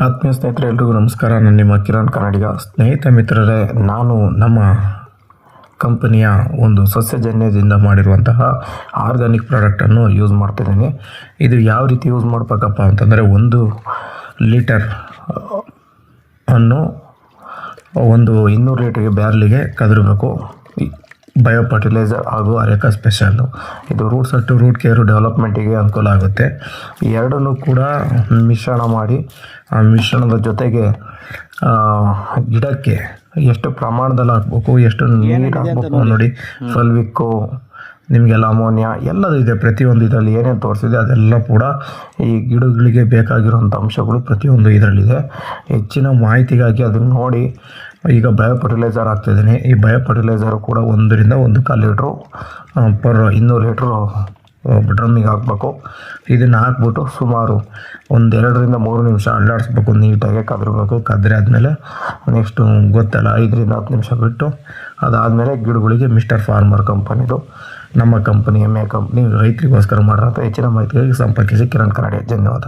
ಆತ್ಮೀಯ ಸ್ನೇಹಿತರೆ, ಎಲ್ರಿಗೂ ನಮಸ್ಕಾರ. ನಾನು ನಿಮ್ಮ ಕಿರಣ್ ಕನ್ನಡಿಗ. ಸ್ನೇಹಿತ ಮಿತ್ರರೇ, ನಾನು ನಮ್ಮ ಕಂಪನಿಯ ಒಂದು ಸಸ್ಯಜನ್ಯದಿಂದ ಮಾಡಿರುವಂತಹ ಆರ್ಗ್ಯಾನಿಕ್ ಪ್ರಾಡಕ್ಟನ್ನು ಯೂಸ್ ಮಾಡ್ತಿದ್ದೀನಿ. ಇದು ಯಾವ ರೀತಿ ಯೂಸ್ ಮಾಡಬೇಕಪ್ಪ ಅಂತಂದರೆ, 1 ಲೀಟರ್ ಅನ್ನು 200 ಲೀಟರ್ಗೆ ಬ್ಯಾರ್ಲಿಗೆ ಕದರಬೇಕು. ಬಯೋ ಫರ್ಟಿಲೈಸರ್ ಹಾಗೂ ಅರೆಕಾ ಸ್ಪೆಷಲ್ಲು. ಇದು ರೂಟ್ ಕೇರು ಡೆವಲಪ್ಮೆಂಟಿಗೆ ಅನುಕೂಲ ಆಗುತ್ತೆ. ಎರಡನ್ನೂ ಕೂಡ ಮಿಶ್ರಣ ಮಾಡಿ, ಆ ಮಿಶ್ರಣದ ಜೊತೆಗೆ ಗಿಡಕ್ಕೆ ಎಷ್ಟು ಪ್ರಮಾಣದಲ್ಲಿ ಹಾಕಬೇಕು, ಎಷ್ಟು ನೀರು ಹಾಕಬೇಕು ನೋಡಿ. ಫಲ್ವಿಕ್ಕು, ನಿಮಗೆಲ್ಲ ಅಮೋನಿಯಾ ಎಲ್ಲದೂ ಇದೆ. ಪ್ರತಿಯೊಂದು ಇದರಲ್ಲಿ ಏನೇನು ತೋರಿಸಿದೆ ಅದೆಲ್ಲ ಕೂಡ ಈ ಗಿಡಗಳಿಗೆ ಬೇಕಾಗಿರುವಂಥ ಅಂಶಗಳು ಪ್ರತಿಯೊಂದು ಇದರಲ್ಲಿದೆ. ಹೆಚ್ಚಿನ ಮಾಹಿತಿಗಾಗಿ ಅದನ್ನು ನೋಡಿ. ಈಗ ಬಯೋ ಫರ್ಟಿಲೈಸರ್ ಹಾಕ್ತಿದ್ದೀನಿ. ಈ ಬಯೋ ಫರ್ಟಿಲೈಸರು ಕೂಡ 1 ರಿಂದ 1.25 ಲೀಟ್ರು ಪರ್ 200 ಲೀಟ್ರು ಡ್ರಮ್ಮಿಗೆ ಹಾಕಬೇಕು. ಇದನ್ನು ಹಾಕ್ಬಿಟ್ಟು ಸುಮಾರು 2 ರಿಂದ 3 ನಿಮಿಷ ಅಲ್ಲಾಡಿಸ್ಬೇಕು, ನೀಟಾಗಿ ಕದರಬೇಕು. ಕದ್ರೆ ಆದಮೇಲೆ ನೆಕ್ಸ್ಟು ಗೊತ್ತಲ್ಲ, 5 ರಿಂದ 10 ನಿಮಿಷ ಬಿಟ್ಟು ಅದಾದಮೇಲೆ ಗಿಡಗಳಿಗೆ ಮಿಸ್ಟರ್ ಫಾರ್ಮರ್ ಕಂಪನಿದು, ನಮ್ಮ ಕಂಪನಿ ಹೆಮ್ಮೆ ಕಂಪ್ನಿ, ರೈತರಿಗೋಸ್ಕರ ಮಾಡಿರೋಂಥ. ಹೆಚ್ಚಿನ ಮಾಹಿತಿಗಾಗಿ ಸಂಪರ್ಕಿಸಿ ಕಿರಣ್ ಕನ್ನಡಿ. ಧನ್ಯವಾದ.